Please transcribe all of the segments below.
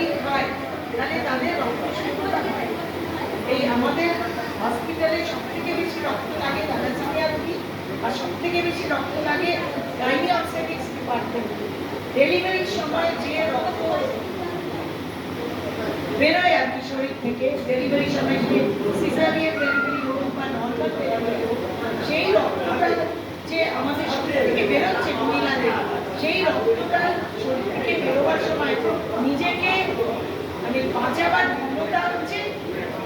যদি খায় তাহলে তাদের রক্ত শূন্যতা হয়। এই আমাদের হসপিটালে সব থেকে বেশি রক্ত লাগে থ্যালাসেমিয়া রোগী, আর সব থেকে বেশি রক্ত লাগে গাইনি অবস্টেট্রিক্স ডিপার্টমেন্টে। ডেলিভারির সময় যে রক্ত বেরোয় আর কি শরীর থেকে, ডেলিভারির সময় যে সিজারিয়ান ডেলিভারি হোক বা নর্মাল ডেলিভারি হোক, সেই রক্তটা যে আমাদের শরীর থেকে বেরোচ্ছে মহিলাদের, সেই রক্তটা শরীর থেকে বেরোবার সময় নিজেকে মানে বাঁচাবার ক্ষমতা হচ্ছে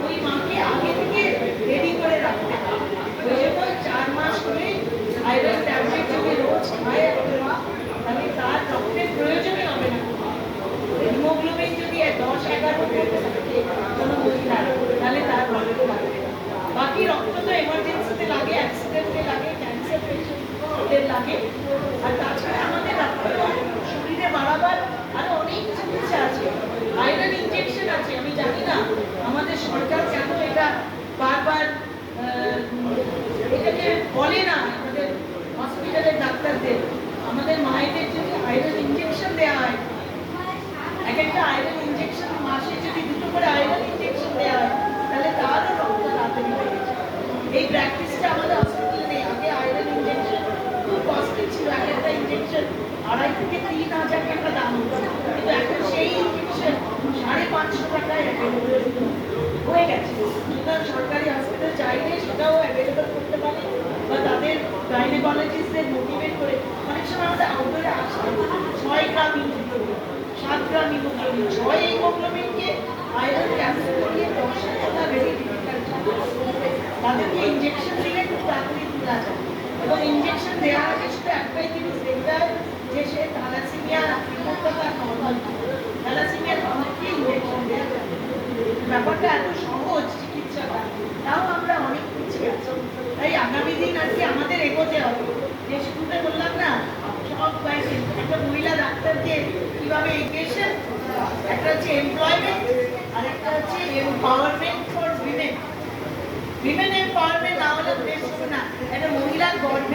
ওই মাকে আগে থেকে রেডি করে রাখতে হবে। ওই জন্য 4 মাস হলে আয়রন ট্যাবলেট যদি রোজ খায় একটা মা, তাহলে তার রক্তের প্রয়োজনই হবে না। হিমোগ্লোবিন যদি 10-11 থাকে কোনো মহিলার, তাহলে তার রক্ত লাগবে না। বাকি রক্ত তো এমার্জেন্সিতে লাগে, অ্যাক্সিডেন্টে লাগে, ক্যান্সার পেশেন্টদের লাগে। আর তাছাড়া আমাদের রক্ত শরীরে বাড়াবার আরো অনেক চিকিৎসা আছে। আয়রন ইনজেকশন আছে। আমি জানি না আমাদের সরকার কেন এটা বারবার এটাকে বলে না আমাদের হসপিটালের ডাক্তারদের। আমাদের মায়েদের যদি আয়রন ইনজেকশন দেওয়া হয়, এক একটা আয়রন ইনজেকশন মাসে যদি 2টো করে আয়রন ইনজেকশন দেওয়া হয়, তাহলে তারও রক্ত তাড়াতাড়ি হয়ে গেছে। এই প্র্যাকটিসটা আমাদের হসপিটালে নেই। আগে আয়রন ইনজেকশন খুব কস্টলি ছিল, এক একটা ইনজেকশন 2,500 থেকে 3,000 টাকা দাম হতো, কিন্তু এখন সেই ইনজেকশন 550 টাকায় হয়ে গেছে। সুতরাং সরকারি হসপিটাল চাইলে সেটাও অ্যাভেলেবল করতে পারে, বা তাদের গাইনোকোলজিস্টদের মোটিভেট করে। অনেক সময় আমাদের আউটডোরে আসতে 6 গ্রাম হিমোগ্লোবিন, 7 গ্রাম হিমোগ্লোবিন, 6 হিমোগ্লোবিনকে আয়রন ক্যাপসুল করিয়ে 10 টাকা ভেরি ডিফিকাল্ট। তাদেরকে ইনজেকশন দিলে খুব তাড়াতাড়ি তোলা যায়, এবং ইনজেকশন দেওয়ার আগে শুধু একটাই জিনিস দেখতে হয় যে সে থ্যালাসেমিয়া রিপোর্টটা তার নর্মাল। থ্যালাসেমিয়ার অনেককে ইনজেকশন দেওয়া যায়। ব্যাপারটা এত সহজ চিকিৎসাটা, তাও আমরা অনেক পিছিয়ে আছি। তাই আগামী দিন আর কি আমাদের এগোতে হবে। যে শুরুতে বললাম না, সব একটা মহিলা ডাক্তারকে কিভাবে এডুকেশন, একটা হচ্ছে এমপ্লয়মেন্ট, আর একটা হচ্ছে empowerment for women. Women empowerment না হলে দেশ হবে না। একটা মহিলার গর্ভে